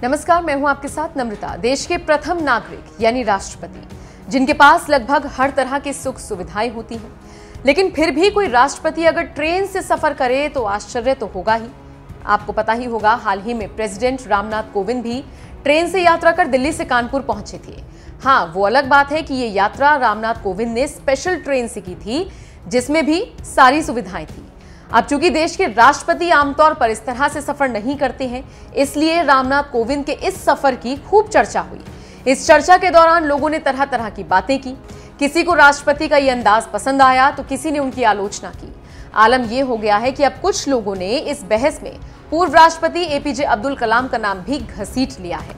नमस्कार, मैं हूं आपके साथ नम्रता। देश के प्रथम नागरिक यानी राष्ट्रपति, जिनके पास लगभग हर तरह की सुख सुविधाएं होती हैं, लेकिन फिर भी कोई राष्ट्रपति अगर ट्रेन से सफर करे तो आश्चर्य तो होगा ही। आपको पता ही होगा, हाल ही में प्रेसिडेंट रामनाथ कोविंद भी ट्रेन से यात्रा कर दिल्ली से कानपुर पहुंचे थे। हाँ, वो अलग बात है कि ये यात्रा रामनाथ कोविंद ने स्पेशल ट्रेन से की थी, जिसमें भी सारी सुविधाएं थी। अब चूंकि देश के राष्ट्रपति आमतौर पर इस तरह से सफर नहीं करते हैं, इसलिए रामनाथ कोविंद के इस सफर की खूब चर्चा हुई। इस चर्चा के दौरान लोगों ने तरह तरह की बातें की। किसी को राष्ट्रपति का ये अंदाज पसंद आया तो किसी ने उनकी आलोचना की। आलम यह हो गया है कि अब कुछ लोगों ने इस बहस में पूर्व राष्ट्रपति एपीजे अब्दुल कलाम का नाम भी घसीट लिया है।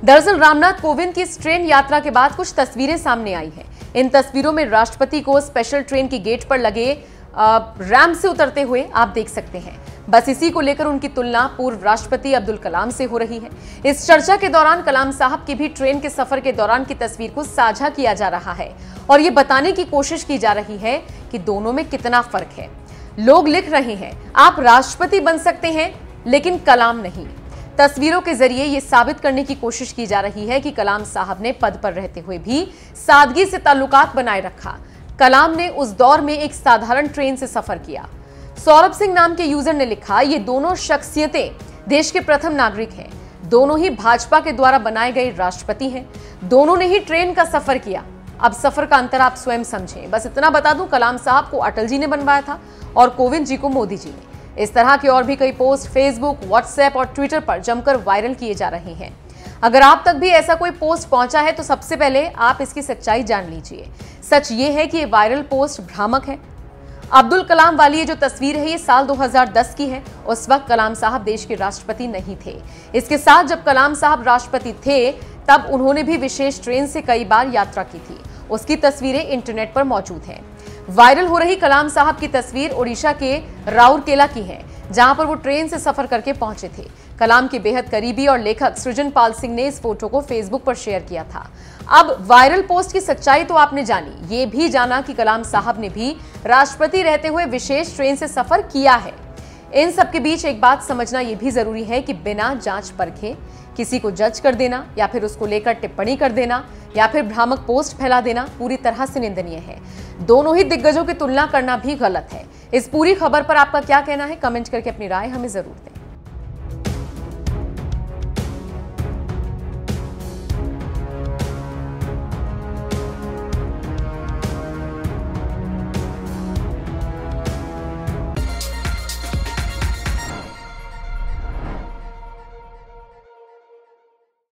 दरअसल रामनाथ कोविंद की इस ट्रेन यात्रा के बाद कुछ तस्वीरें सामने आई हैं। इन तस्वीरों में राष्ट्रपति को स्पेशल ट्रेन की गेट पर लगे रैंप से उतरते हुए आप देख सकते हैं। बस इसी को लेकर उनकी तुलना पूर्व राष्ट्रपति अब्दुल कलाम से हो रही है। इस चर्चा के दौरान कलाम साहब की भी ट्रेन के सफर के दौरान की तस्वीर को साझा किया जा रहा है और ये बताने की कोशिश की जा रही है कि दोनों में कितना फर्क है। लोग लिख रहे हैं, आप राष्ट्रपति बन सकते हैं लेकिन कलाम नहीं। तस्वीरों के जरिए ये साबित करने की कोशिश की जा रही है कि कलाम साहब ने पद पर रहते हुए भी सादगी से ताल्लुकात बनाए रखा। कलाम ने उस दौर में एक साधारण ट्रेन से सफर किया। सौरभ सिंह नाम के यूजर ने लिखा, ये दोनों शख्सियतें देश के प्रथम नागरिक हैं। दोनों ही भाजपा के द्वारा बनाए गए राष्ट्रपति हैं। दोनों ने ही ट्रेन का सफर किया। अब सफर का अंतर आप स्वयं समझें। बस इतना बता दूं, कलाम साहब को अटल जी ने बनवाया था और कोविंद जी को मोदी जी ने। इस तरह के और भी कई पोस्ट फेसबुक, व्हाट्सएप और ट्विटर पर जमकर वायरल किए जा रहे हैं। अगर आप तक भी ऐसा कोई पोस्ट पहुंचा है तो सबसे पहले आप इसकी सच्चाई जान लीजिए। सच ये है कि ये वायरल पोस्ट भ्रामक है। अब्दुल कलाम वाली ये जो तस्वीर है, ये साल 2010 की है। उस वक्त कलाम साहब देश के राष्ट्रपति नहीं थे। इसके साथ जब कलाम साहब राष्ट्रपति थे, तब उन्होंने भी विशेष ट्रेन से कई बार यात्रा की थी। उसकी तस्वीरें इंटरनेट पर मौजूद हैं। वायरल हो रही कलाम साहब की तस्वीर ओडिशा के राउरकेला की है, जहां पर वो ट्रेन से सफर करके पहुंचे थे। कलाम के बेहद करीबी और लेखक सृजन पाल सिंह ने इस फोटो को फेसबुक पर शेयर किया था। अब वायरल पोस्ट की सच्चाई तो आपने जानी, ये भी जाना कि कलाम साहब ने भी राष्ट्रपति रहते हुए विशेष ट्रेन से सफर किया है। इन सब के बीच एक बात समझना यह भी जरूरी है कि बिना जांच परखे किसी को जज कर देना या फिर उसको लेकर टिप्पणी कर देना या फिर भ्रामक पोस्ट फैला देना पूरी तरह से निंदनीय है। दोनों ही दिग्गजों की तुलना करना भी गलत है। इस पूरी खबर पर आपका क्या कहना है? कमेंट करके अपनी राय हमें जरूर दें।